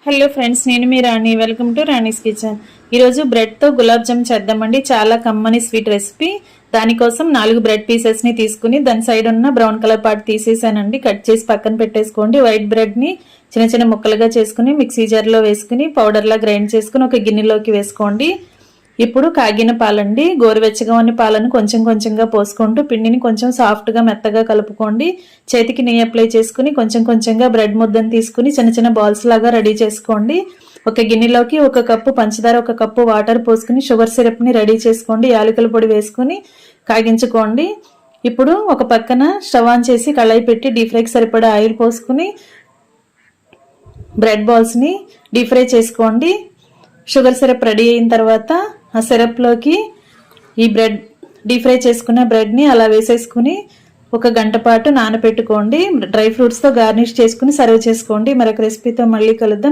Hello friends, నేను మీ Rani. Welcome to Rani's kitchen. ఈరోజు బ్రెడ్తో గులాబ్ జామ్ చేద్దామండి. చాలా కమ్మని స్వీట్ రెసిపీ. దానికోసం 4 బ్రెడ్ పీసెస్ని తీసుకుని దాని సైడ్ ఉన్న బ్రౌన్ కలర్ పార్ట్ తీసేసానండి. కట్ చేసి పక్కన పెట్టేసుకోండి. వైట్ బ్రెడ్ని చిన్న చిన్న ముక్కలుగా చేసుకుని మిక్సీ జార్లో వేసుకుని పౌడర్లా గ్రైండ్ చేసుకుని ఒక గిన్నెలోకి వేసుకోండి. ఇప్పుడు కాగిన పాలండి. గోరువెచ్చగా ఉన్న పాలను కొంచెం కొంచెంగా పోసుకుంటూ పిండిని కొంచెం సాఫ్ట్గా మెత్తగా కలుపుకోండి. చేతికి నెయ్యి అప్లై చేసుకుని కొంచెం కొంచెంగా బ్రెడ్ ముద్దను తీసుకుని చిన్న చిన్న బాల్స్ లాగా రెడీ చేసుకోండి. ఒక గిన్నెలోకి 1 కప్పు పంచదార, 1 కప్పు వాటర్ పోసుకుని షుగర్ సిరప్ని రెడీ చేసుకోండి. యాలకుల పొడి వేసుకుని కాగించుకోండి. ఇప్పుడు ఒక పక్కన స్టవ్ ఆన్ చేసి కళాయి పెట్టి డీప్ ఫ్రైకి సరిపడా ఆయిల్ పోసుకుని బ్రెడ్ బాల్స్ని డీప్ ఫ్రై చేసుకోండి. షుగర్ సిరప్ రెడీ అయిన తర్వాత ఆ సిరప్లోకి ఈ బ్రెడ్ డీప్ ఫ్రై చేసుకున్న బ్రెడ్ని అలా వేసేసుకుని 1 గంట పాటు నానబెట్టుకోండి. డ్రై ఫ్రూట్స్తో గార్నిష్ చేసుకుని సర్వ్ చేసుకోండి. మరొక రెసిపీతో మళ్ళీ కలుద్దాం.